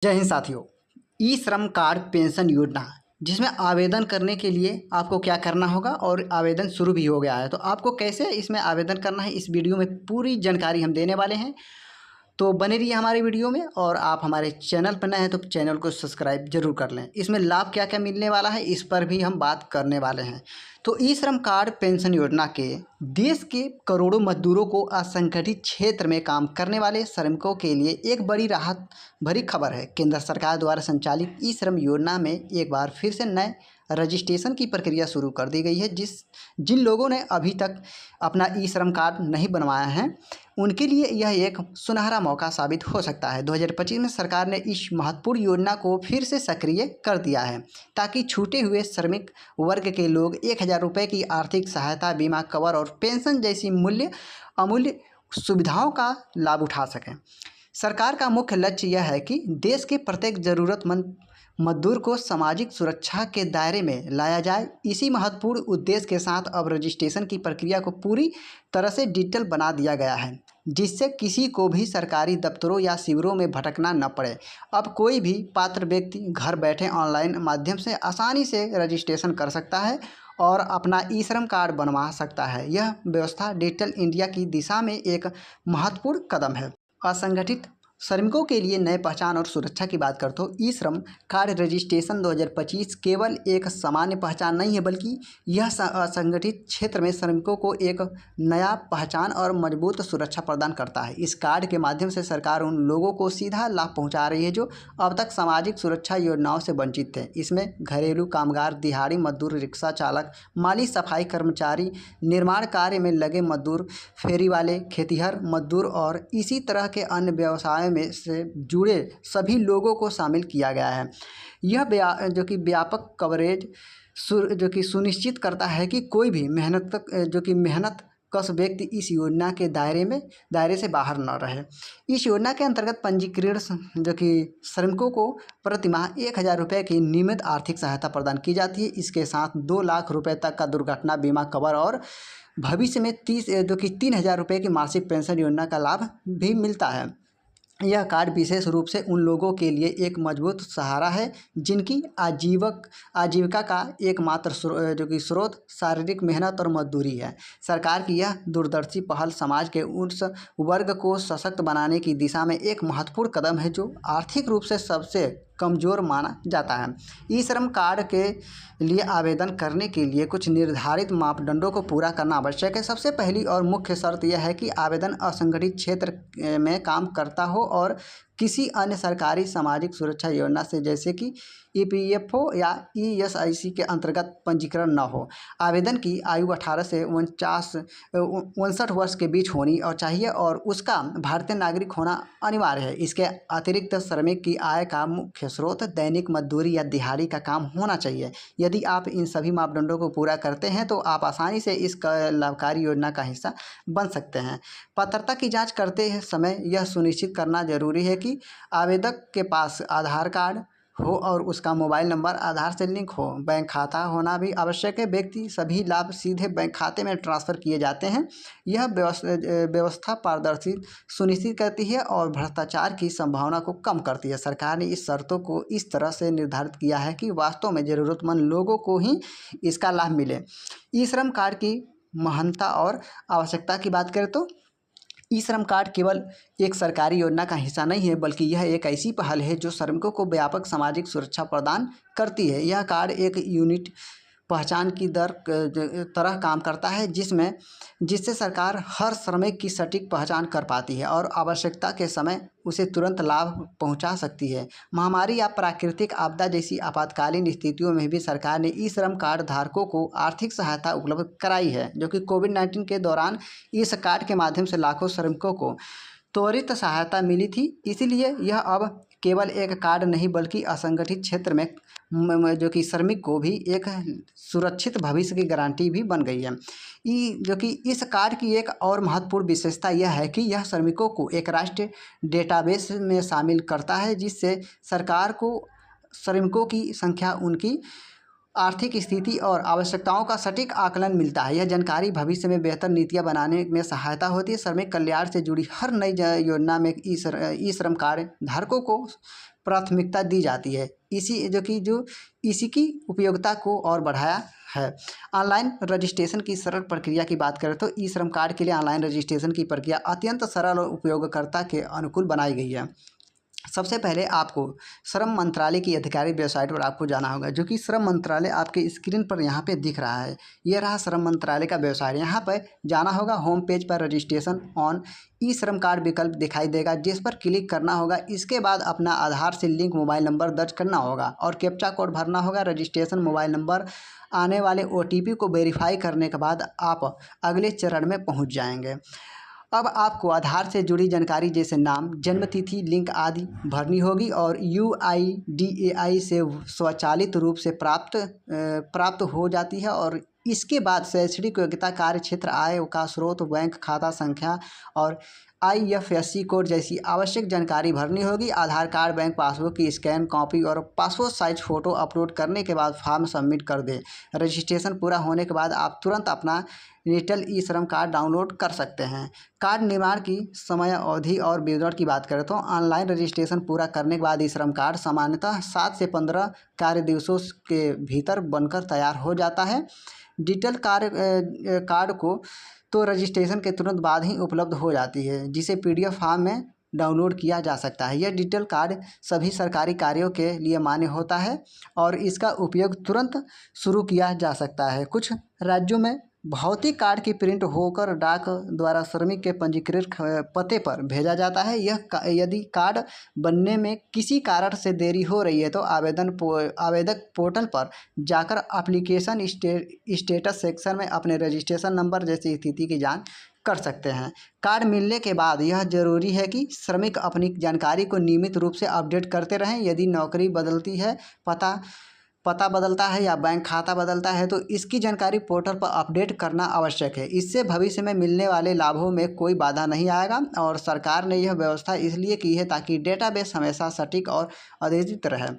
जय हिंद साथियों। ई श्रम कार्ड पेंशन योजना जिसमें आवेदन करने के लिए आपको क्या करना होगा और आवेदन शुरू भी हो गया है, तो आपको कैसे इसमें आवेदन करना है इस वीडियो में पूरी जानकारी हम देने वाले हैं। तो बने रहिए हमारे वीडियो में, और आप हमारे चैनल पर नए हैं तो चैनल को सब्सक्राइब जरूर कर लें। इसमें लाभ क्या क्या मिलने वाला है इस पर भी हम बात करने वाले हैं। तो ई श्रम कार्ड पेंशन योजना के देश के करोड़ों मजदूरों को असंगठित क्षेत्र में काम करने वाले श्रमिकों के लिए एक बड़ी राहत भरी खबर है। केंद्र सरकार द्वारा संचालित ई श्रम योजना में एक बार फिर से नए रजिस्ट्रेशन की प्रक्रिया शुरू कर दी गई है। जिन लोगों ने अभी तक अपना ई श्रम कार्ड नहीं बनवाया है उनके लिए यह एक सुनहरा मौका साबित हो सकता है। 2025 में सरकार ने इस महत्वपूर्ण योजना को फिर से सक्रिय कर दिया है ताकि छूटे हुए श्रमिक वर्ग के लोग 1000 रुपये की आर्थिक सहायता, बीमा कवर और पेंशन जैसी अमूल्य सुविधाओं का लाभ उठा सकें। सरकार का मुख्य लक्ष्य यह है कि देश के प्रत्येक ज़रूरतमंद मजदूर को सामाजिक सुरक्षा के दायरे में लाया जाए। इसी महत्वपूर्ण उद्देश्य के साथ अब रजिस्ट्रेशन की प्रक्रिया को पूरी तरह से डिजिटल बना दिया गया है, जिससे किसी को भी सरकारी दफ्तरों या शिविरों में भटकना न पड़े। अब कोई भी पात्र व्यक्ति घर बैठे ऑनलाइन माध्यम से आसानी से रजिस्ट्रेशन कर सकता है और अपना ई श्रम कार्ड बनवा सकता है। यह व्यवस्था डिजिटल इंडिया की दिशा में एक महत्वपूर्ण कदम है। असंगठित श्रमिकों के लिए नए पहचान और सुरक्षा की बात करते हो, ई श्रम कार्ड रजिस्ट्रेशन 2025 केवल एक सामान्य पहचान नहीं है, बल्कि यह असंगठित क्षेत्र में श्रमिकों को एक नया पहचान और मजबूत सुरक्षा प्रदान करता है। इस कार्ड के माध्यम से सरकार उन लोगों को सीधा लाभ पहुंचा रही है जो अब तक सामाजिक सुरक्षा योजनाओं से वंचित थे। इसमें घरेलू कामगार, दिहाड़ी मजदूर, रिक्शा चालक, माली, सफाई कर्मचारी, निर्माण कार्य में लगे मजदूर, फेरी वाले, खेतिहर मजदूर और इसी तरह के अन्य व्यवसाय में से जुड़े सभी लोगों को शामिल किया गया है। यह जो कि व्यापक कवरेज जो कि सुनिश्चित करता है कि कोई भी मेहनत कश व्यक्ति इस योजना के दायरे से बाहर न रहे। इस योजना के अंतर्गत पंजीकृत जो कि श्रमिकों को प्रतिमाह 1000 रुपये की नियमित आर्थिक सहायता प्रदान की जाती है। इसके साथ 2 लाख रुपये तक का दुर्घटना बीमा कवर और भविष्य में 3000 रुपये की मासिक पेंशन योजना का लाभ भी मिलता है। यह कार्ड विशेष रूप से उन लोगों के लिए एक मजबूत सहारा है जिनकी आजीविका का एकमात्र जो कि स्रोत शारीरिक मेहनत और मजदूरी है। सरकार की यह दूरदर्शी पहल समाज के उस वर्ग को सशक्त बनाने की दिशा में एक महत्वपूर्ण कदम है जो आर्थिक रूप से सबसे कमज़ोर माना जाता है। ई श्रम कार्ड के लिए आवेदन करने के लिए कुछ निर्धारित मापदंडों को पूरा करना आवश्यक है। सबसे पहली और मुख्य शर्त यह है कि आवेदन असंगठित क्षेत्र में काम करता हो और किसी अन्य सरकारी सामाजिक सुरक्षा योजना से जैसे कि EPFO या ESIC के अंतर्गत पंजीकरण न हो। आवेदन की आयु 18 से 59 वर्ष के बीच होनी और चाहिए और उसका भारतीय नागरिक होना अनिवार्य है। इसके अतिरिक्त श्रमिक की आय का मुख्य स्रोत दैनिक मजदूरी या दिहाड़ी का काम होना चाहिए। यदि आप इन सभी मापदंडों को पूरा करते हैं तो आप आसानी से इस लाभकारी योजना का हिस्सा बन सकते हैं। पात्रता की जाँच करते समय यह सुनिश्चित करना जरूरी है कि आवेदक के पास आधार कार्ड हो और उसका मोबाइल नंबर आधार से लिंक हो। बैंक खाता होना भी आवश्यक है। व्यक्ति सभी लाभ सीधे बैंक खाते में ट्रांसफ़र किए जाते हैं। यह व्यवस्था पारदर्शी सुनिश्चित करती है और भ्रष्टाचार की संभावना को कम करती है। सरकार ने इस शर्तों को इस तरह से निर्धारित किया है कि वास्तव में ज़रूरतमंद लोगों को ही इसका लाभ मिले। ई श्रम कार्ड की महानता और आवश्यकता की बात करें तो ई श्रम कार्ड केवल एक सरकारी योजना का हिस्सा नहीं है, बल्कि यह एक ऐसी पहल है जो श्रमिकों को व्यापक सामाजिक सुरक्षा प्रदान करती है। यह कार्ड एक यूनिट पहचान की तरह काम करता है जिससे सरकार हर श्रमिक की सटीक पहचान कर पाती है और आवश्यकता के समय उसे तुरंत लाभ पहुंचा सकती है। महामारी या प्राकृतिक आपदा जैसी आपातकालीन स्थितियों में भी सरकार ने ई श्रम कार्ड धारकों को आर्थिक सहायता उपलब्ध कराई है, जो कि कोविड-19 के दौरान इस कार्ड के माध्यम से लाखों श्रमिकों को त्वरित सहायता मिली थी। इसीलिए यह अब केवल एक कार्ड नहीं बल्कि असंगठित क्षेत्र में जो कि श्रमिक को भी एक सुरक्षित भविष्य की गारंटी भी बन गई है। जो कि इस कार्ड की एक और महत्वपूर्ण विशेषता यह है कि यह श्रमिकों को एक राष्ट्रीय डेटाबेस में शामिल करता है, जिससे सरकार को श्रमिकों की संख्या, उनकी आर्थिक स्थिति और आवश्यकताओं का सटीक आकलन मिलता है। यह जानकारी भविष्य में बेहतर नीतियां बनाने में सहायता होती है। श्रमिक कल्याण से जुड़ी हर नई योजना में ई श्रम कार्ड धारकों को प्राथमिकता दी जाती है। इसी की उपयोगिता को और बढ़ाया है। ऑनलाइन रजिस्ट्रेशन की सरल प्रक्रिया की बात करें तो ई श्रम कार्ड के लिए ऑनलाइन रजिस्ट्रेशन की प्रक्रिया अत्यंत सरल और उपयोगकर्ता के अनुकूल बनाई गई है। सबसे पहले आपको श्रम मंत्रालय की आधिकारिक वेबसाइट पर आपको जाना होगा, जो कि श्रम मंत्रालय आपके स्क्रीन पर यहाँ पे दिख रहा है। ये रहा श्रम मंत्रालय का वेबसाइट। यहाँ पर जाना होगा, होम पेज पर रजिस्ट्रेशन ऑन ई श्रम कार्ड विकल्प दिखाई देगा, जिस पर क्लिक करना होगा। इसके बाद अपना आधार से लिंक मोबाइल नंबर दर्ज करना होगा और कैप्चा कोड भरना होगा। रजिस्ट्रेशन मोबाइल नंबर आने वाले OTP को वेरीफाई करने के बाद आप अगले चरण में पहुँच जाएंगे। अब आपको आधार से जुड़ी जानकारी जैसे नाम, जन्म तिथि, लिंक आदि भरनी होगी और UIDAI से स्वचालित रूप से प्राप्त हो जाती है। और इसके बाद शैक्षणिक योग्यता, कार्य क्षेत्र, आय का स्रोत, बैंक खाता संख्या और IFSC कोड जैसी आवश्यक जानकारी भरनी होगी। आधार कार्ड, बैंक पासबुक की स्कैन कॉपी और पासपोर्ट साइज फ़ोटो अपलोड करने के बाद फॉर्म सबमिट कर दें। रजिस्ट्रेशन पूरा होने के बाद आप तुरंत अपना डिजिटल ई श्रम कार्ड डाउनलोड कर सकते हैं। कार्ड निर्माण की समय अवधि और विवरण की बात करें तो ऑनलाइन रजिस्ट्रेशन पूरा करने के बाद ई श्रम कार्ड सामान्यतः 7 से 15 कार्य दिवसों के भीतर बनकर तैयार हो जाता है। डिजिटल कार्ड को तो रजिस्ट्रेशन के तुरंत बाद ही उपलब्ध हो जाती है, जिसे PDF फॉर्म में डाउनलोड किया जा सकता है। यह डिजिटल कार्ड सभी सरकारी कार्यों के लिए मान्य होता है और इसका उपयोग तुरंत शुरू किया जा सकता है। कुछ राज्यों में भौतिक कार्ड की प्रिंट होकर डाक द्वारा श्रमिक के पंजीकृत पते पर भेजा जाता है। यदि कार्ड बनने में किसी कारण से देरी हो रही है तो आवेदक पोर्टल पर जाकर एप्लीकेशन स्टेटस सेक्शन में अपने रजिस्ट्रेशन नंबर जैसी स्थिति की जांच कर सकते हैं। कार्ड मिलने के बाद यह जरूरी है कि श्रमिक अपनी जानकारी को नियमित रूप से अपडेट करते रहें। यदि नौकरी बदलती है, पता बदलता है या बैंक खाता बदलता है तो इसकी जानकारी पोर्टल पर अपडेट करना आवश्यक है। इससे भविष्य में मिलने वाले लाभों में कोई बाधा नहीं आएगा और सरकार ने यह व्यवस्था इसलिए की है ताकि डेटाबेस हमेशा सटीक और अद्यतित रहे।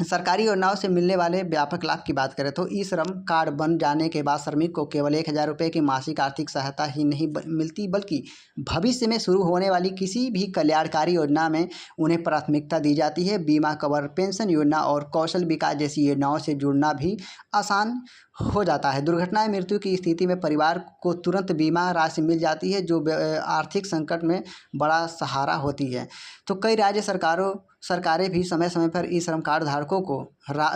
सरकारी योजनाओं से मिलने वाले व्यापक लाभ की बात करें तो ई श्रम कार्ड बन जाने के बाद श्रमिक को केवल 1000 रुपये की मासिक आर्थिक सहायता ही नहीं मिलती, बल्कि भविष्य में शुरू होने वाली किसी भी कल्याणकारी योजना में उन्हें प्राथमिकता दी जाती है। बीमा कवर, पेंशन योजना और कौशल विकास जैसी योजनाओं से जुड़ना भी आसान हो जाता है। दुर्घटना या मृत्यु की स्थिति में परिवार को तुरंत बीमा राशि मिल जाती है, जो आर्थिक संकट में बड़ा सहारा होती है। तो कई राज्य सरकारें भी समय समय पर ई श्रम कार्ड धारकों को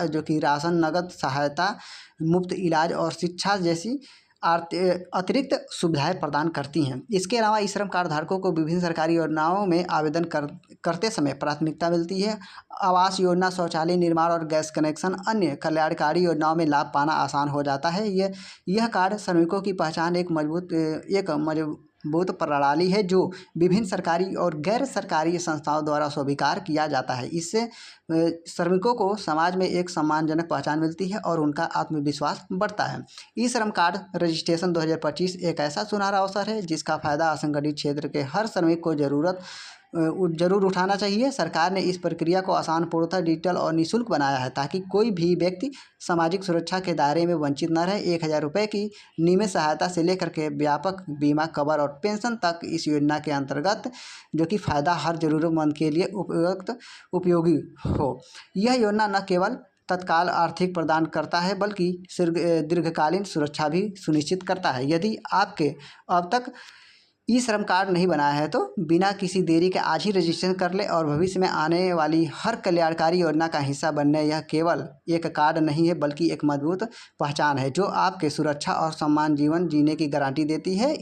जो कि राशन, नगद सहायता, मुफ्त इलाज और शिक्षा जैसी अतिरिक्त सुविधाएं प्रदान करती हैं। इसके अलावा ई श्रम कार्ड धारकों को विभिन्न सरकारी योजनाओं में आवेदन करते समय प्राथमिकता मिलती है। आवास योजना, शौचालय निर्माण और गैस कनेक्शन, अन्य कल्याणकारी योजनाओं में लाभ पाना आसान हो जाता है। यह कार्ड श्रमिकों की पहचान एक मजबूत प्रणाली है जो विभिन्न सरकारी और गैर सरकारी संस्थाओं द्वारा स्वीकार किया जाता है। इससे श्रमिकों को समाज में एक सम्मानजनक पहचान मिलती है और उनका आत्मविश्वास बढ़ता है। ई श्रम कार्ड रजिस्ट्रेशन 2025 एक ऐसा सुनहरा अवसर है जिसका फायदा असंगठित क्षेत्र के हर श्रमिक को जरूर उठाना चाहिए। सरकार ने इस प्रक्रिया को आसान, पूर्णतः डिजिटल और निःशुल्क बनाया है ताकि कोई भी व्यक्ति सामाजिक सुरक्षा के दायरे में वंचित न रहे। 1000 रुपये की नियमित सहायता से लेकर के व्यापक बीमा कवर और पेंशन तक इस योजना के अंतर्गत जो कि फ़ायदा हर ज़रूरतमंद के लिए उपयोगी हो। यह योजना न केवल तत्काल आर्थिक प्रदान करता है बल्कि दीर्घकालीन सुरक्षा भी सुनिश्चित करता है। यदि आपके अब तक ई श्रम कार्ड नहीं बनाया है तो बिना किसी देरी के आज ही रजिस्ट्रेशन कर ले और भविष्य में आने वाली हर कल्याणकारी योजना का हिस्सा बनने। यह केवल एक कार्ड नहीं है बल्कि एक मजबूत पहचान है जो आपके सुरक्षा और सम्मान जीवन जीने की गारंटी देती है।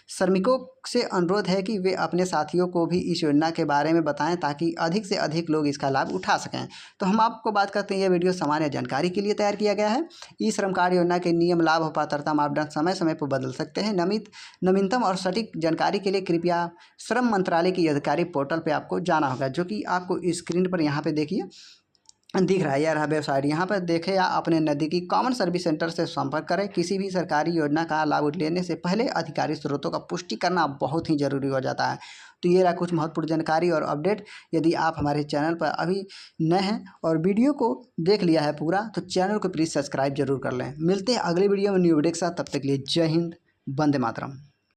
श्रमिकों से अनुरोध है कि वे अपने साथियों को भी इस योजना के बारे में बताएं ताकि अधिक से अधिक लोग इसका लाभ उठा सकें। तो हम आपको बात करते हैं, यह वीडियो सामान्य जानकारी के लिए तैयार किया गया है। ई श्रम कार्ड योजना के नियम, लाभ और पात्रता मापदंड समय समय पर बदल सकते हैं। नवीनतम और सटीक जानकारी के लिए कृपया श्रम मंत्रालय की आधिकारिक पोर्टल पर आपको जाना होगा, जो कि आपको स्क्रीन पर यहाँ पे देखिए दिख रहा है। यह रहा वेबसाइट, यहाँ पर देखें या अपने नज़दीकी कॉमन सर्विस सेंटर से संपर्क करें। किसी भी सरकारी योजना का लाभ लेने से पहले अधिकारी स्रोतों का पुष्टि करना बहुत ही ज़रूरी हो जाता है। तो ये रहा कुछ महत्वपूर्ण जानकारी और अपडेट। यदि आप हमारे चैनल पर अभी नए हैं और वीडियो को देख लिया है पूरा तो चैनल को प्लीज़ सब्सक्राइब जरूर कर लें। मिलते हैं अगले वीडियो में न्यू वीडियो के साथ, तब तक के लिए जय हिंद, वंदे मातरम।